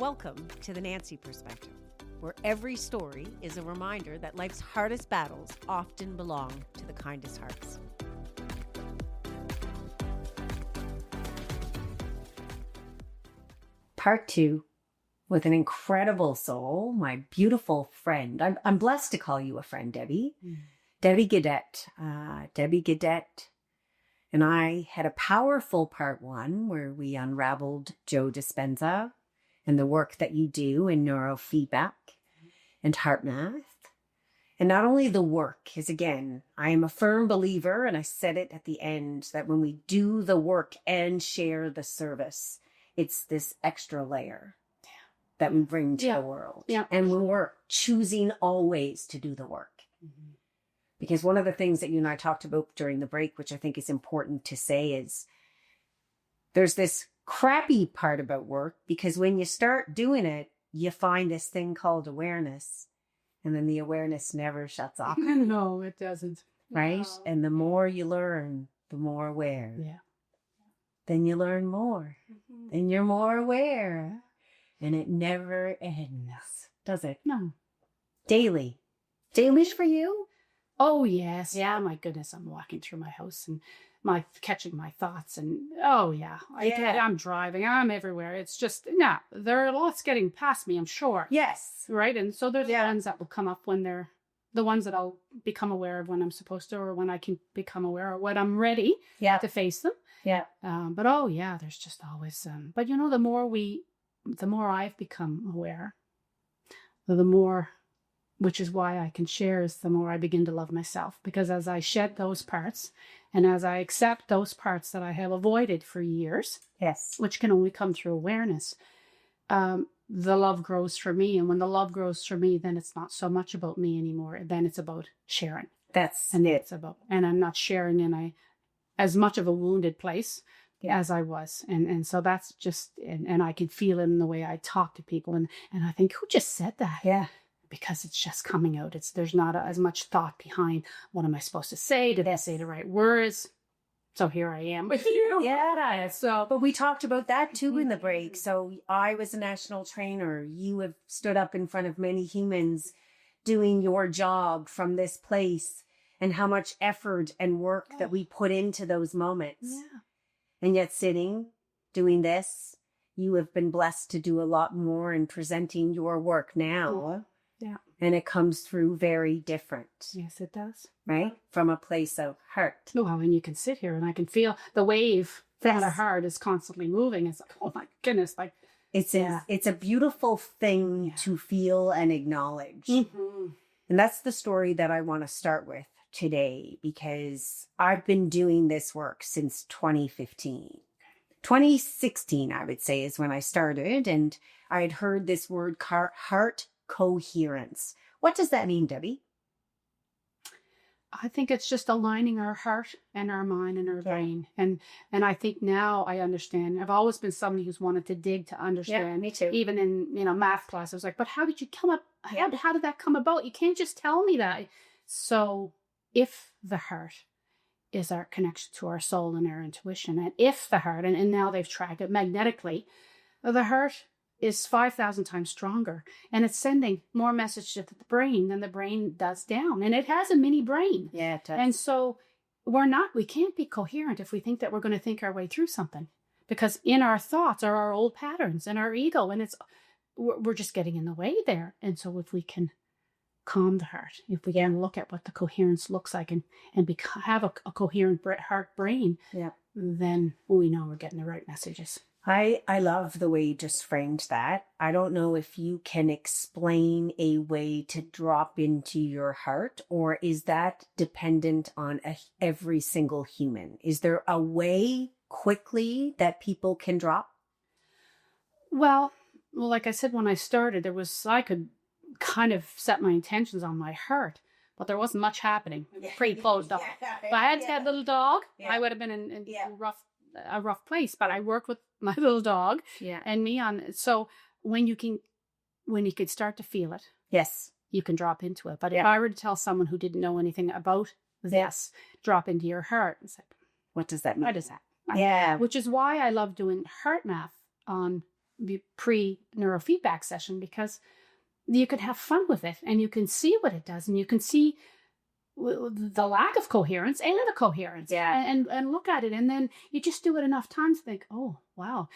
Welcome to the Nancy Perspective, where every story is a reminder that life's hardest battles often belong to the kindest hearts. Part 2, with an incredible soul, my beautiful friend. I'm blessed to call you a friend, Debbie. Debbie Gaudet. Debbie Gaudet and I had a powerful part 1 where we unraveled Joe Dispenza and the work that you do in neurofeedback and heart math. And not only the work, because again, I am a firm believer, and I said it at the end, that when we do the work and share the service, it's this extra layer that we bring to the world. Yeah. And when we're choosing always to do the work. Mm-hmm. Because one of the things that you and I talked about during the break, which I think is important to say, is there's this crappy part about work, because when you start doing it, you find this thing called awareness, and then the awareness never shuts off. No, it doesn't. Right? No. And the more you learn, the more aware. Yeah. Then you learn more. Mm-hmm. Then you're more aware. And it never ends, does it? No. Daily. Daily's for you? Oh, yes. Yeah, my goodness. I'm walking through my house and catching my thoughts. And, I'm driving. I'm everywhere. It's just, there are lots getting past me, I'm sure. Yes. Right? And so there's ones that will come up when they're the ones that I'll become aware of when I'm supposed to, or when I can become aware, or when I'm ready to face them. Yeah. But, there's just always, but the more I've become aware, the more, which is why I can share, is the more I begin to love myself. Because as I shed those parts, and as I accept those parts that I have avoided for years, yes, which can only come through awareness, the love grows for me. And when the love grows for me, then it's not so much about me anymore. Then it's about sharing. And I'm not sharing in as much of a wounded place as I was. And so that's just, and I can feel it in the way I talk to people. And I think, who just said that? Yeah. Because it's just coming out. There's not as much thought behind, what am I supposed to say? Did I say the right words? So here I am with you. Yeah. But we talked about that too in the break. So I was a national trainer. You have stood up in front of many humans doing your job from this place, and how much effort and work that we put into those moments. Yeah. And yet sitting, doing this, you have been blessed to do a lot more in presenting your work now. Yeah. And it comes through very different. Yes, it does. Right? From a place of heart. Well, and you can sit here and I can feel the wave from the heart is constantly moving. It's like, oh my goodness. Like, it's a beautiful thing to feel and acknowledge. Mm-hmm. And that's the story that I want to start with today, because I've been doing this work since 2015. 2016, I would say, is when I started, and I had heard this word heart coherence. What does that mean, Debbie? I think it's just aligning our heart and our mind and our brain. And I think now I understand. I've always been somebody who's wanted to dig to understand. Yeah, me too. Even in math class, I was like, but how did you come up? How did that come about? You can't just tell me that. So if the heart is our connection to our soul and our intuition, and if the heart, and now they've tracked it magnetically, the heart is 5,000 times stronger, and it's sending more message to the brain than the brain does down. And it has a mini brain. Yeah, it does. And so we can't be coherent if we think that we're going to think our way through something, because in our thoughts are our old patterns and our ego, and we're just getting in the way there. And so if we can calm the heart, if we can look at what the coherence looks like and have a coherent heart brain, then we know we're getting the right messages. I love the way you just framed that. I don't know if you can explain a way to drop into your heart, or is that dependent on every single human? Is there a way quickly that people can drop? Well, like I said, when I started, I could kind of set my intentions on my heart, but there wasn't much happening. It was pretty closed off. If I had had a little dog, I would have been in a rough place, but I worked with my little dog and me on. So when you could start to feel it, yes, you can drop into it. But if I were to tell someone who didn't know anything about this, drop into your heart, it's like, what does that mean? What is that? Yeah. Which is why I love doing heart math on pre-neurofeedback session, because you can have fun with it and you can see what it does, and you can see the lack of coherence and the coherence, and look at it, and then you just do it enough times to think, oh wow.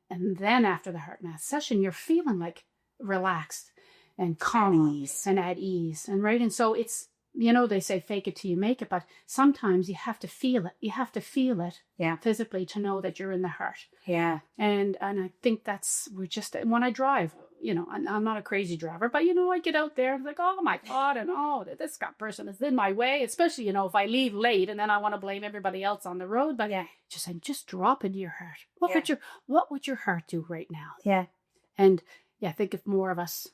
And then after the heart math session, you're feeling like relaxed and calm and at ease, and right. And so it's, they say fake it till you make it, but sometimes you have to feel it. You have to feel it physically to know that you're in the heart. Yeah. And I think when I drive, I'm not a crazy driver, but I get out there and like, oh my God, and this person is in my way, especially, if I leave late and then I want to blame everybody else on the road. But just drop into your heart. What would your heart do right now? Yeah. And I think if more of us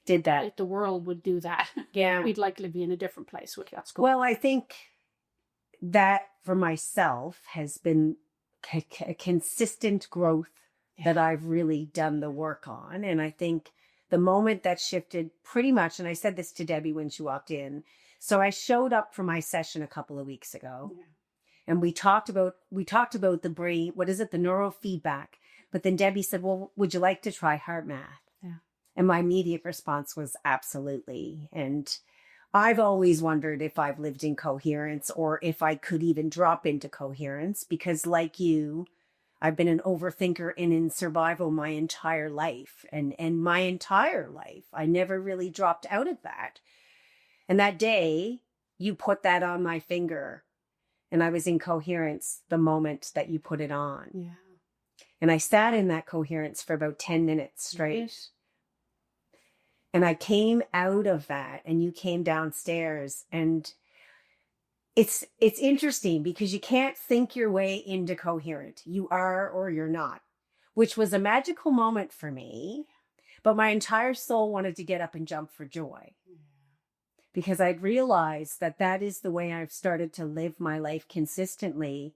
did that, if the world would do that, we'd likely be in a different place, which that's cool. Well, I think that for myself has been a consistent growth that I've really done the work on. And I think the moment that shifted pretty much, and I said this to Debbie when she walked in. So I showed up for my session a couple of weeks ago, and we talked about the brain, the neurofeedback. But then Debbie said, well, would you like to try heart math? And my immediate response was absolutely. And I've always wondered if I've lived in coherence, or if I could even drop into coherence, because like you, I've been an overthinker and in survival my entire life. And my entire life, I never really dropped out of that. And that day, you put that on my finger, and I was in coherence the moment that you put it on. Yeah. And I sat in that coherence for about 10 minutes straight. Yes. And I came out of that, and you came downstairs, and it's interesting because you can't think your way into coherent. You are or you're not, which was a magical moment for me. But my entire soul wanted to get up and jump for joy, because I'd realized that is the way I've started to live my life consistently.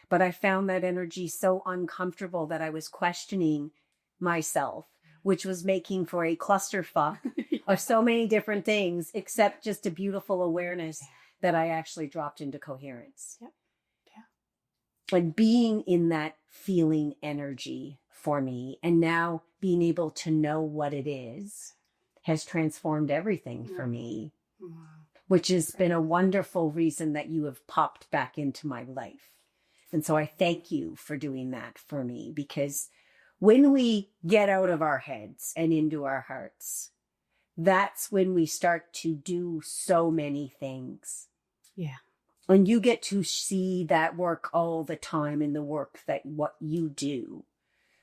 But I found that energy so uncomfortable that I was questioning myself, which was making for a clusterfuck of so many different things, except just a beautiful awareness that I actually dropped into coherence. Yep. Yeah. And being in that feeling energy for me, and now being able to know what it is, has transformed everything for me, which has been a wonderful reason that you have popped back into my life. And so I thank you for doing that for me, because when we get out of our heads and into our hearts, that's when we start to do so many things. Yeah. And you get to see that work all the time in the work what you do.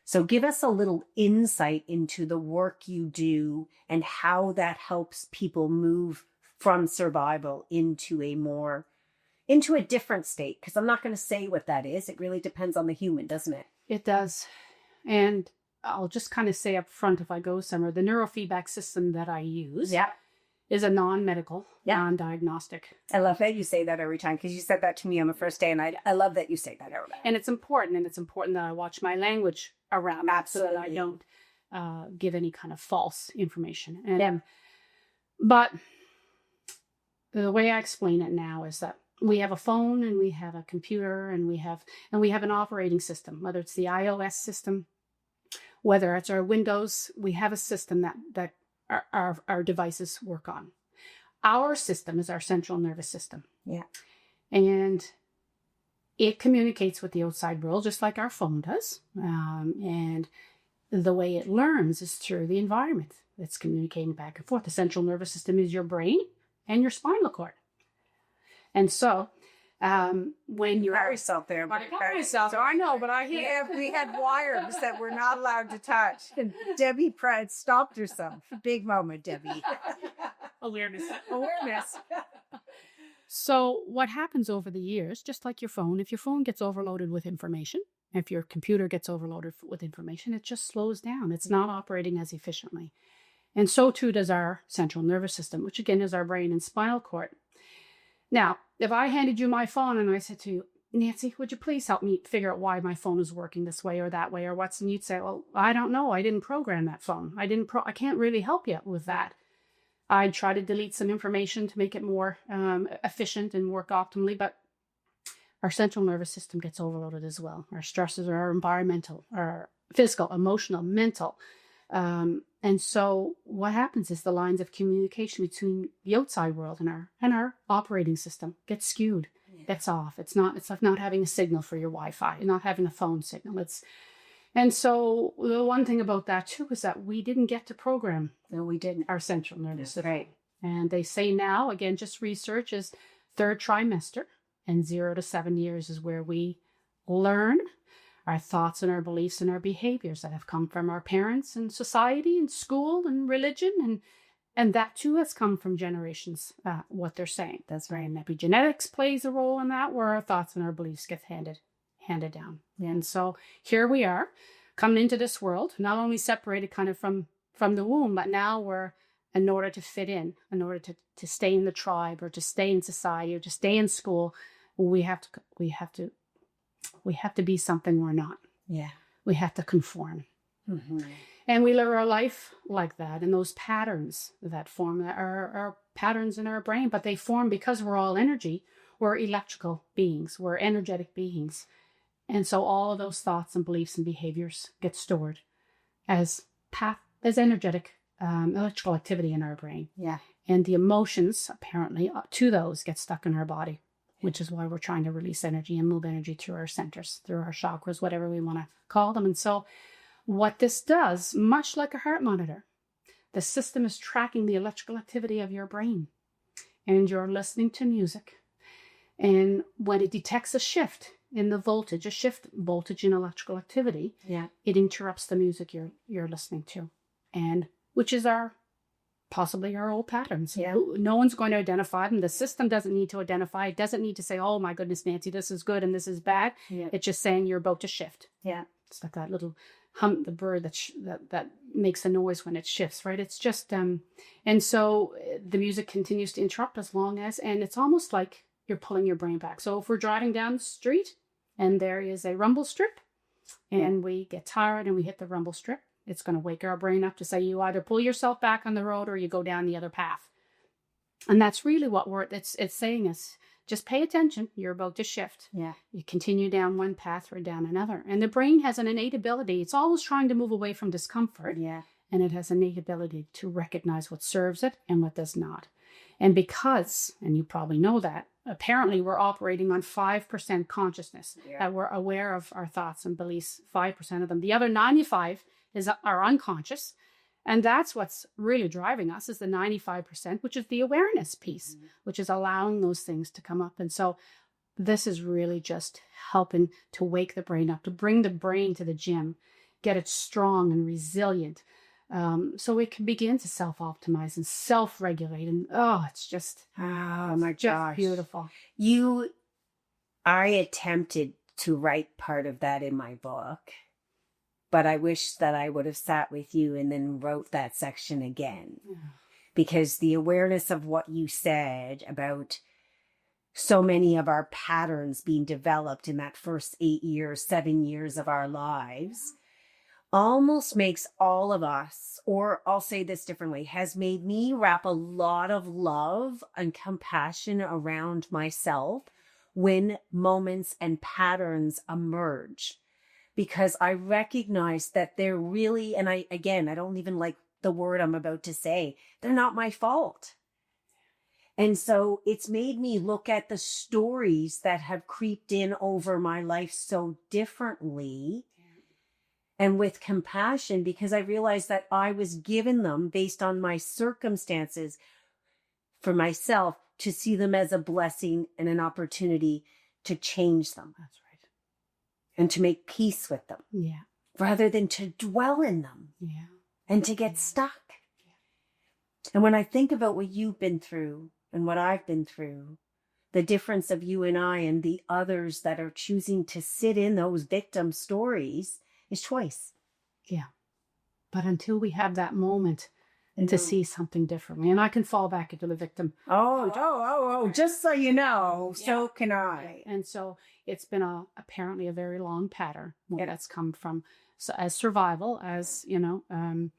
So give us a little insight into the work you do and how that helps people move from survival into a different state. Because I'm not going to say what that is. It really depends on the human, doesn't it? It does. And I'll just kind of say up front, if I go somewhere, the neurofeedback system that I use is a non-medical, non-diagnostic. I love that you say that every time, because you said that to me on the first day, and I love that you say that every time. And it's important that I watch my language around that, so that I don't give any kind of false information. And but the way I explain it now is that we have a phone, and we have a computer, and we have an operating system, whether it's the iOS system, whether it's our Windows. We have a system that our devices work on. Our system is our central nervous system. Yeah. And it communicates with the outside world just like our phone does. And the way it learns is through the environment. It's communicating back and forth. The central nervous system is your brain and your spinal cord. And so when you're got yourself there, but I got myself. So I know, but we had wires that we're not allowed to touch. And Debbie Pratt stopped herself. Big moment, Debbie. Awareness. So what happens over the years, just like your phone, if your phone gets overloaded with information, if your computer gets overloaded with information, it just slows down. It's not operating as efficiently. And so too does our central nervous system, which again is our brain and spinal cord. Now, if I handed you my phone and I said to you, Nancy, would you please help me figure out why my phone is working this way or that way or what's, and you'd say, well, I don't know. I didn't program that phone. I can't really help you with that. I'd try to delete some information to make it more efficient and work optimally, but our central nervous system gets overloaded as well. Our stresses, our environmental, our physical, emotional, mental. And so what happens is the lines of communication between the outside world and our operating system gets skewed. Gets off. It's like not having a signal for your Wi-Fi, not having a phone signal. And so the one thing about that too is that we didn't get to program. No, we didn't. Our central nervous system. Right. And they say now, again, just research is third trimester, and 0 to 7 years is where we learn our thoughts and our beliefs and our behaviors that have come from our parents and society and school and religion. And that too has come from generations, what they're saying. That's right. And epigenetics plays a role in that, where our thoughts and our beliefs get handed down. Yeah. And so here we are coming into this world, not only separated kind of from the womb, but now we're, in order to fit in order to stay in the tribe or to stay in society or to stay in school, we have to be something we're not. Yeah. We have to conform. Mm-hmm. And we live our life like that. And those patterns that form are patterns in our brain, but they form because we're all energy. We're electrical beings. We're energetic beings. And so all of those thoughts and beliefs and behaviors get stored as energetic electrical activity in our brain. Yeah. And the emotions, apparently, to those get stuck in our body, which is why we're trying to release energy and move energy through our centers, through our chakras, whatever we want to call them. And so what this does, much like a heart monitor, the system is tracking the electrical activity of your brain. And you're listening to music. And when it detects a shift in the voltage, voltage in electrical activity, it interrupts the music you're listening to. And which is possibly our old patterns. Yeah. No one's going to identify them. The system doesn't need to identify. It doesn't need to say, oh my goodness, Nancy, this is good and this is bad. Yeah. It's just saying you're about to shift. Yeah. It's like that little hum, the bird that makes a noise when it shifts, right? It's just, and so the music continues to interrupt as long as, and it's almost like you're pulling your brain back. So if we're driving down the street and there is a rumble strip and we get tired and we hit the rumble strip, it's going to wake our brain up to say you either pull yourself back on the road or you go down the other path. And that's really what it's saying is just pay attention. You're about to shift. Yeah. You continue down one path or down another. And the brain has an innate ability. It's always trying to move away from discomfort. Yeah. And it has an innate ability to recognize what serves it and what does not. And because, and you probably know that, apparently we're operating on 5% consciousness, that we're aware of our thoughts and beliefs, 5% of them. The other 95 is our unconscious. And that's what's really driving us, is the 95%, which is the awareness piece, which is allowing those things to come up. And so this is really just helping to wake the brain up, to bring the brain to the gym, get it strong and resilient, so it can begin to self-optimize and self-regulate. And it's just, oh my gosh, beautiful. I attempted to write part of that in my book, but I wish that I would have sat with you and then wrote that section again, because the awareness of what you said about so many of our patterns being developed in that first 8 years, 7 years of our lives almost makes all of us, or I'll say this differently, has made me wrap a lot of love and compassion around myself when moments and patterns emerge. Because I recognize that they're really, and I don't even like the word I'm about to say, they're not my fault. And so it's made me look at the stories that have creeped in over my life so differently and with compassion, because I realized that I was given them based on my circumstances for myself to see them as a blessing and an opportunity to change them. That's right. And to make peace with them. Yeah. Rather than to dwell in them. Yeah. And to get stuck. Yeah. And when I think about what you've been through and what I've been through, the difference of you and I and the others that are choosing to sit in those victim stories is choice. Yeah. But until we have that moment and to see something differently, and I can fall back into the victim. Just so you know, so can I. And so it's been apparently a very long pattern that's come from, so as survival, as, the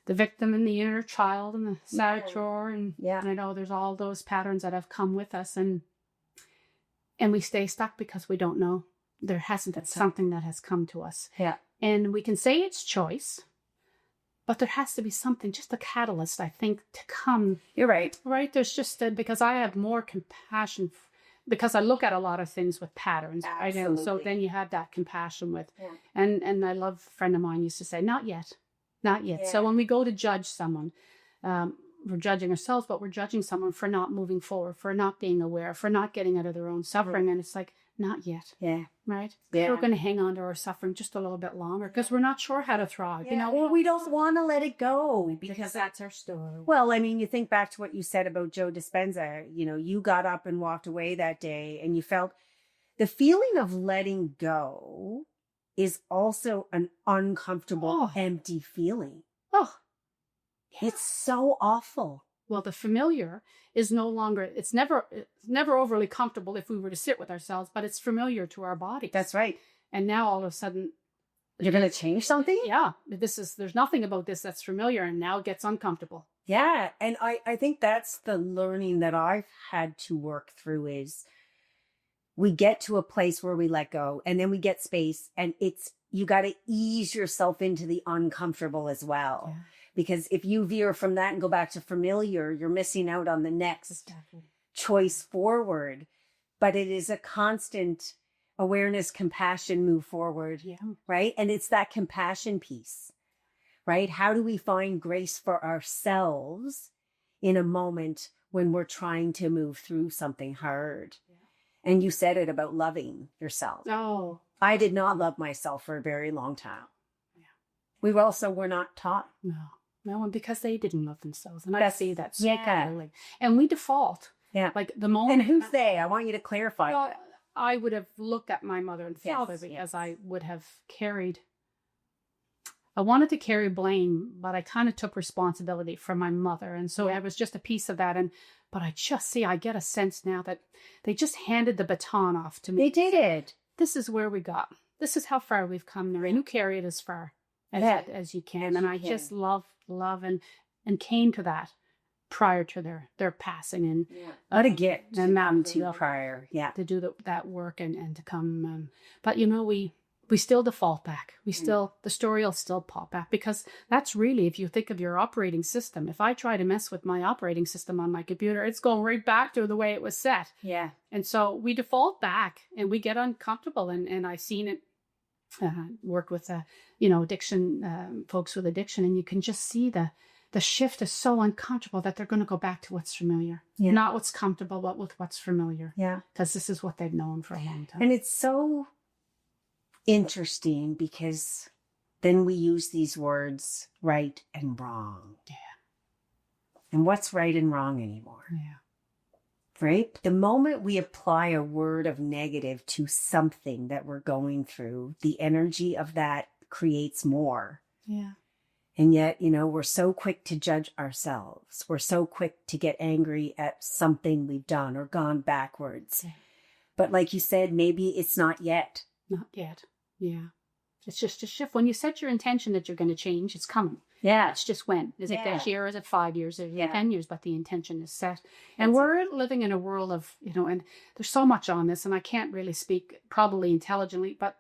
victim and the inner child and the saboteur. And I know there's all those patterns that have come with us, and we stay stuck because we don't know. There hasn't been something that has come to us. Yeah. And we can say it's choice, but there has to be something, just a catalyst, I think, to come. You're right. Right? There's just because I have more compassion because I look at a lot of things with patterns. Absolutely. So then you have that compassion with, Yeah. and I love a friend of mine used to say, not yet, not yet. Yeah. So when we go to judge someone, we're judging ourselves, but we're judging someone for not moving forward, for not being aware, for not getting out of their own suffering. And it's like, not yet. Yeah. Right? Yeah. We're going to hang on to our suffering just a little bit longer because we're not sure how to thrive. You know, or we don't want to let it go Because that's our story. Well, I mean, you think back to what you said about Joe Dispenza. You know, you got up and walked away that day and you felt the feeling of letting go is also an uncomfortable, empty feeling. Oh, it's so awful. Well, the familiar is no longer, it's never overly comfortable if we were to sit with ourselves, but it's familiar to our bodies. That's right. And now all of a sudden, you're going to change something? Yeah. There's nothing about this that's familiar, and now it gets uncomfortable. Yeah. And I think that's the learning that I've had to work through is we get to a place where we let go and then we get space, and you got to ease yourself into the uncomfortable as well. Yeah. Because if you veer from that and go back to familiar, you're missing out on the next choice forward. But it is a constant awareness, compassion, move forward. Yeah. Right. And it's that compassion piece, right? How do we find grace for ourselves in a moment when we're trying to move through something hard? Yeah. And you said it about loving yourself. Oh, I did not love myself for a very long time. Yeah. We were not taught. No, and because they didn't love themselves. And I see that so clearly. And we default. Yeah. Like the moment. And who's they? I want you to clarify. Well, I would have looked at my mother and father because I would have I wanted to carry blame, but I kind of took responsibility for my mother. And so it was just a piece of that. But I get a sense now that they just handed the baton off to me. They did it. This is where we got. This is how far we've come, Noreen. You carry it as far as you can. And I just love and came to that prior to their passing. And what a gift. And them to prior. Yeah. To do that work and to come. But, you know, we still default back. The story will still pop back because that's really, if you think of your operating system, if I try to mess with my operating system on my computer, it's going right back to the way it was set. Yeah. And so we default back and we get uncomfortable. And I've seen it work with, addiction, folks with addiction. And you can just see the shift is so uncomfortable that they're going to go back to what's familiar. Yeah. Not what's comfortable, but with what's familiar. Yeah. Because this is what they've known for a long time. And it's so interesting because then we use these words right and wrong. Yeah. And what's right and wrong anymore? Yeah. Right? The moment we apply a word of negative to something that we're going through, the energy of that creates more. Yeah. And yet, we're so quick to judge ourselves. We're so quick to get angry at something we've done or gone backwards. Yeah. But like you said, maybe it's not yet. Not yet. Yeah. It's just a shift. When you set your intention that you're going to change, it's coming. Yeah. It's just when. Is it this year? Is it 5 years? Is it 10 years? But the intention is set. And we're living in a world of, and there's so much on this, and I can't really speak probably intelligently, but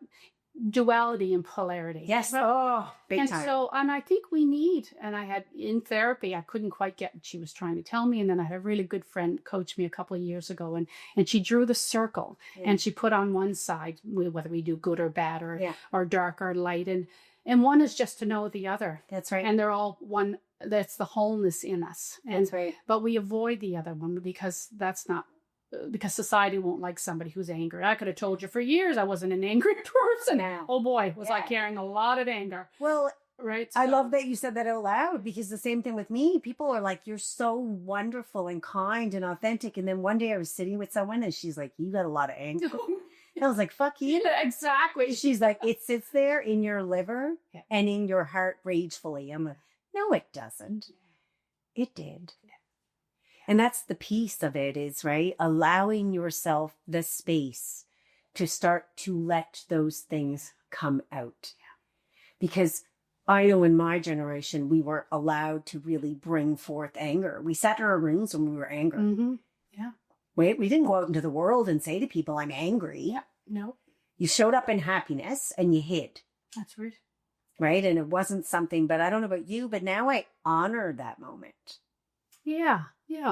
duality and polarity. Yes. Big time. And I think we need, and I had in therapy, I couldn't quite get what she was trying to tell me. And then I had a really good friend coach me a couple of years ago, and she drew the circle and she put on one side, whether we do good or bad or dark or light. And one is just to know the other. That's right. And they're all one, that's the wholeness in us. That's right. But we avoid the other one because society won't like somebody who's angry. I could have told you for years I wasn't an angry person. Oh boy, was I carrying a lot of anger. Well, right. I love that you said that out loud because the same thing with me. People are like, you're so wonderful and kind and authentic. And then one day I was sitting with someone and she's like, you got a lot of anger. I was like, fuck you. Exactly. She's like, it sits there in your liver and in your heart ragefully. I'm like, no, it doesn't. It did. And that's the piece of it is, right? Allowing yourself the space to start to let those things come out. Because I know in my generation, we weren't allowed to really bring forth anger. We sat in our rooms when we were angry. Mm-hmm. Yeah. We didn't go out into the world and say to people, I'm angry. Yeah. No. You showed up in happiness and you hid. That's right. right? And it wasn't something, but I don't know about you, but now I honor that moment. Yeah,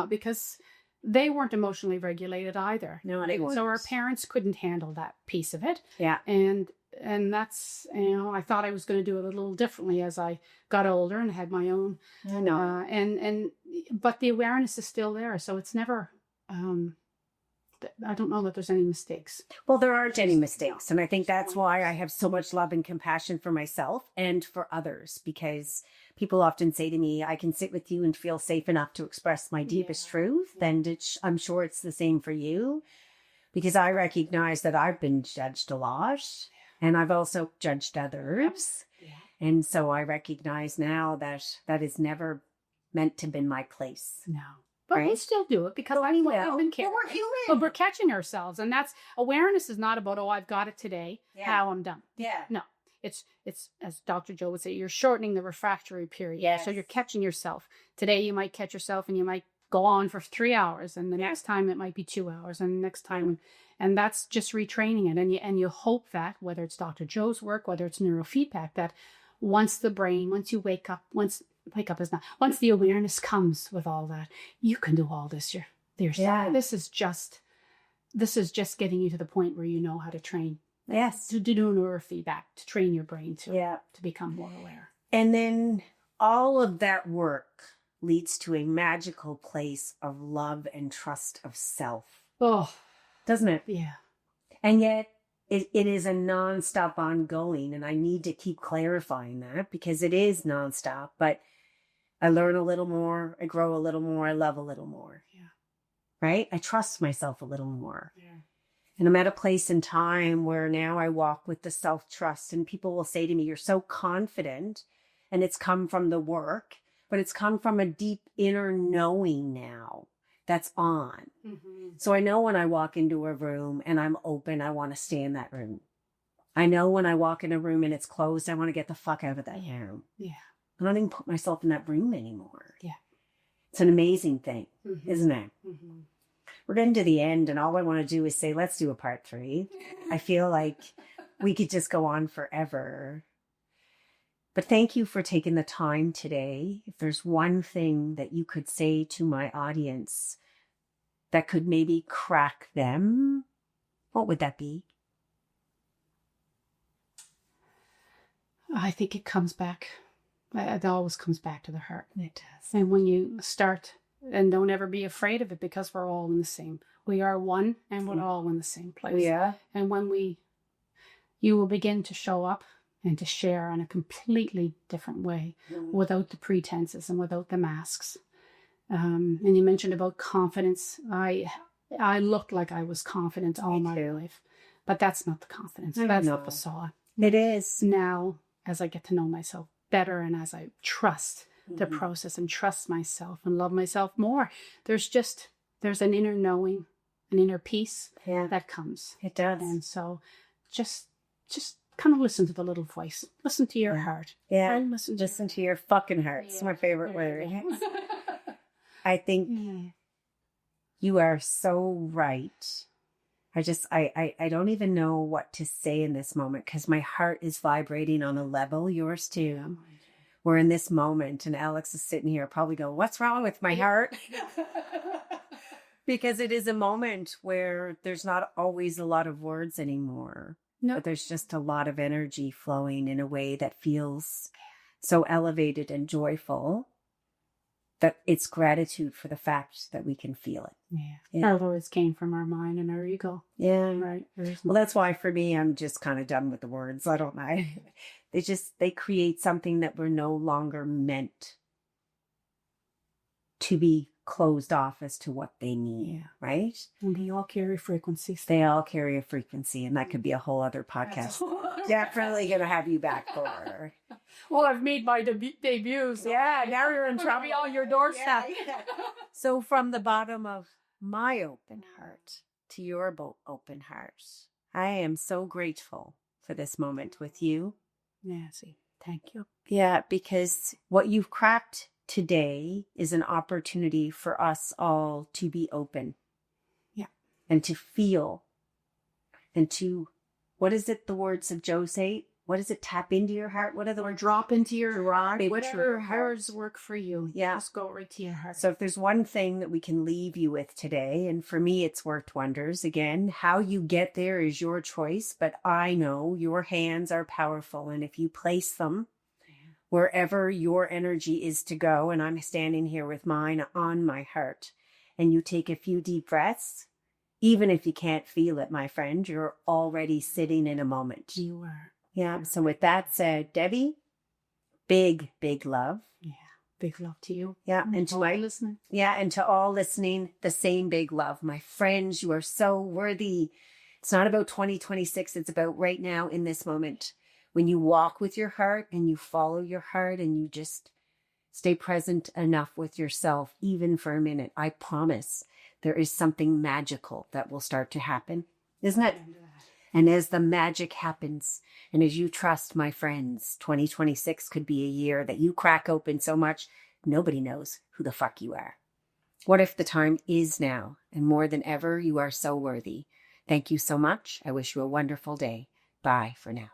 because they weren't emotionally regulated either. No, they weren't. So our parents couldn't handle that piece of it. Yeah. And that's, I thought I was going to do it a little differently as I got older and had my own. I know. But the awareness is still there. So it's never, I don't know that there's any mistakes. Well, there aren't any mistakes. And I think that's why I have so much love and compassion for myself and for others, because people often say to me, I can sit with you and feel safe enough to express my deepest truth. And I'm sure it's the same for you, because I recognize that I've been judged a lot and I've also judged others. Yeah. And so I recognize now that that is never meant to be my place. No. But we still do it because we've been carrying. We're human. But we're catching ourselves. And that's awareness is not about, I've got it today. Yeah. How I'm done. Yeah. No. It's as Dr. Joe would say, you're shortening the refractory period. Yes. So you're catching yourself. Today you might catch yourself and you might go on for 3 hours. And the next time it might be 2 hours. And the next time. And that's just retraining it. And you hope that, whether it's Dr. Joe's work, whether it's neurofeedback, that once you wake up, once the awareness comes with all that, you can do all this yourself. Yeah. This is just getting you to the point where you know how to train. Yes. To do neurofeedback, to train your brain to become more aware. And then all of that work leads to a magical place of love and trust of self. Oh, doesn't it? Yeah. And yet it is a nonstop ongoing. And I need to keep clarifying that, because it is nonstop, but I learn a little more, I grow a little more, I love a little more. Yeah. Right? I trust myself a little more. Yeah. And I'm at a place in time where now I walk with the self-trust, and people will say to me, you're so confident, and it's come from the work, but it's come from a deep inner knowing now that's on. Mm-hmm. So I know when I walk into a room and I'm open, I want to stay in that room. I know when I walk in a room and it's closed, I want to get the fuck out of that room. Yeah. I don't even put myself in that room anymore. Yeah. It's an amazing thing, isn't it? Mm-hmm. We're getting to the end, and all I want to do is say, let's do a part 3. I feel like we could just go on forever. But thank you for taking the time today. If there's one thing that you could say to my audience that could maybe crack them, what would that be? I think it comes back. It always comes back to the heart. It does. And when you start, and don't ever be afraid of it, because we're all in the same. We are one, and we're all in the same place. Yeah. And when you will begin to show up and to share in a completely different way, without the pretenses and without the masks. And you mentioned about confidence. I looked like I was confident all my life, but that's not the confidence. That's the facade. It is. Now, as I get to know myself better, and as I trust the process and trust myself and love myself more, there's an inner knowing, an inner peace that comes. It does. And so just kind of listen to the little voice. Listen to your heart. Yeah. And listen to your fucking heart. It's my favorite word. I think you are so right. I don't even know what to say in this moment, because my heart is vibrating on a level, yours too. We're in this moment, and Alex is sitting here probably going, what's wrong with my heart? Because it is a moment where there's not always a lot of words anymore. No. But there's just a lot of energy flowing in a way that feels so elevated and joyful that it's gratitude for the fact that we can feel it. Yeah. Our words came from our mind and our ego. Yeah. Right. Well, that's why for me, I'm just kind of done with the words. I don't know. They create something that we're no longer meant to be closed off as to what they mean, right? And they all carry frequencies. They all carry a frequency, and that could be a whole other podcast. Definitely going to have you back for. Well, I've made my debut. So yeah, now you're in trouble. Be on your doorstep. Yeah. So from the bottom of my open heart to your open heart, I am so grateful for this moment with you. Nancy, thank you. Yeah, because what you've cracked today is an opportunity for us all to be open. Yeah. And to feel. And to, what is it the words of Joe say? what is it? Tap into your heart. What are the Or words? drop into your rock. Into Whatever your heart. words work for you. Yeah. Just go right to your heart. So if there's one thing that we can leave you with today, and for me, it's worked wonders. Again, how you get there is your choice, but I know your hands are powerful. And if you place them wherever your energy is to go, and I'm standing here with mine on my heart, and you take a few deep breaths, even if you can't feel it, my friend, you're already sitting in a moment. You are. Yeah. So with that said, Debbie, big, big love. Yeah. Big love to you. Yeah. And to my listening. Yeah. And to all listening, the same big love. My friends, you are so worthy. It's not about 2026. It's about right now in this moment. When you walk with your heart and you follow your heart and you just stay present enough with yourself, even for a minute, I promise there is something magical that will start to happen. Isn't it? And as the magic happens, and as you trust, my friends, 2026 could be a year that you crack open so much, nobody knows who the fuck you are. What if the time is now? And more than ever, you are so worthy. Thank you so much. I wish you a wonderful day. Bye for now.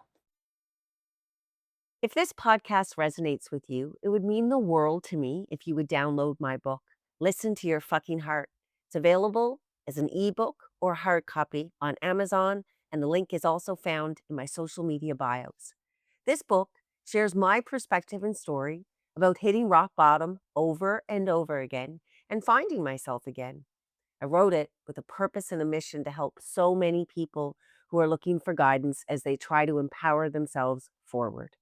If this podcast resonates with you, it would mean the world to me if you would download my book, Listen to Your Fucking Heart. It's available as an ebook or hard copy on Amazon, and the link is also found in my social media bios. This book shares my perspective and story about hitting rock bottom over and over again and finding myself again. I wrote it with a purpose and a mission to help so many people who are looking for guidance as they try to empower themselves forward.